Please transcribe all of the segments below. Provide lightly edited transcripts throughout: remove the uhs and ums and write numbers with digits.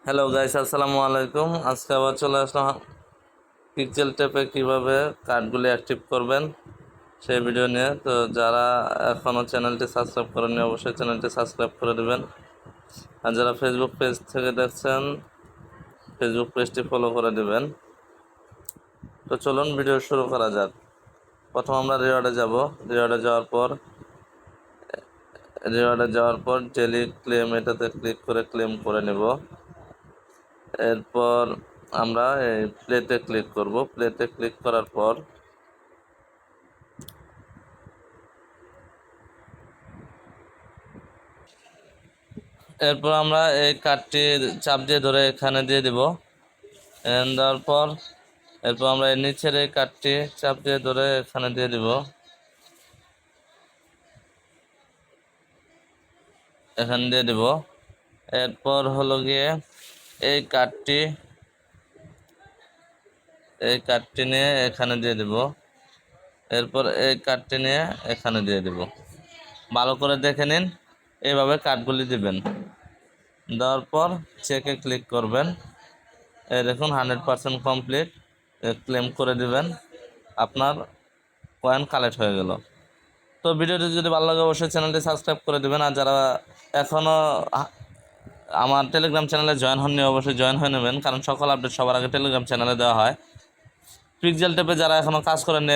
Hello guys, আসসালামু আলাইকুম। আজকে আবার চলে আসলাম পিক্সেল টেপে কীভাবে কার্ডগুলি অ্যাক্টিভ করবেন সেই ভিডিও নিয়ে। তো যারা এখনও চ্যানেলটি সাবস্ক্রাইব করেননি অবশ্যই চ্যানেলটি সাবস্ক্রাইব করে দেবেন। আর যারা ফেসবুক পেজ থেকে দেখছেন ফেসবুক পেজটি ফলো করে দেবেন। তো চলুন ভিডিও শুরু করা যাক। প্রথম আমরা রিওয়ার্ডে যাব। রিওয়ার্ডে যাওয়ার পর ডেলি ক্লেম এটাতে ক্লিক করে ক্লেম করে নেব। এরপর আমরা এই প্লেতে ক্লিক করব। প্লেতে ক্লিক করার পর আমরা এই কার্ডটি চাপ দিয়ে ধরে এখানে দিয়ে দেব। দেওয়ার পর এরপর আমরা এর নিচের এই কার্ডটি চাপ দিয়ে ধরে এখানে দিয়ে দিব। এখানে দিয়ে দিব। এরপর হলো গিয়ে এই কার্ডটি নিয়ে এখানে দিয়ে দেব। এরপর এই কার্ডটি নিয়ে এখানে দিয়ে দেব। ভালো করে দেখে নিন, এইভাবে কার্ডগুলি দিবেন। দেওয়ার পর চেকে ক্লিক করবেন। এই দেখুন 100% কমপ্লিট। ক্লেম করে দিবেন, আপনার কয়েন কালেক্ট হয়ে গেল। তো ভিডিওটি যদি ভালো লাগে অবশ্যই চ্যানেলটি সাবস্ক্রাইব করে দেবেন। আর যারা এখনও আমার টেলিগ্রাম চ্যানেলে জয়েন হননি অবশ্যই জয়েন হয়ে নেবেন, কারণ সকল আপডেট সবার আগে টেলিগ্রাম চ্যানেলে দেওয়া হয়। পিক্সেল টেপে যারা এখনও কাজ করেননি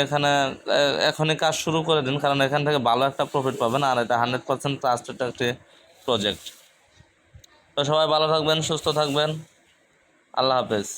এখনই কাজ শুরু করে দিন, কারণ এখান থেকে ভালো একটা প্রফিট পাবেন। আর এটা 100% ট্রাস্টেড একটি প্রজেক্ট। তো সবাই ভালো থাকবেন, সুস্থ থাকবেন। আল্লাহ হাফেজ।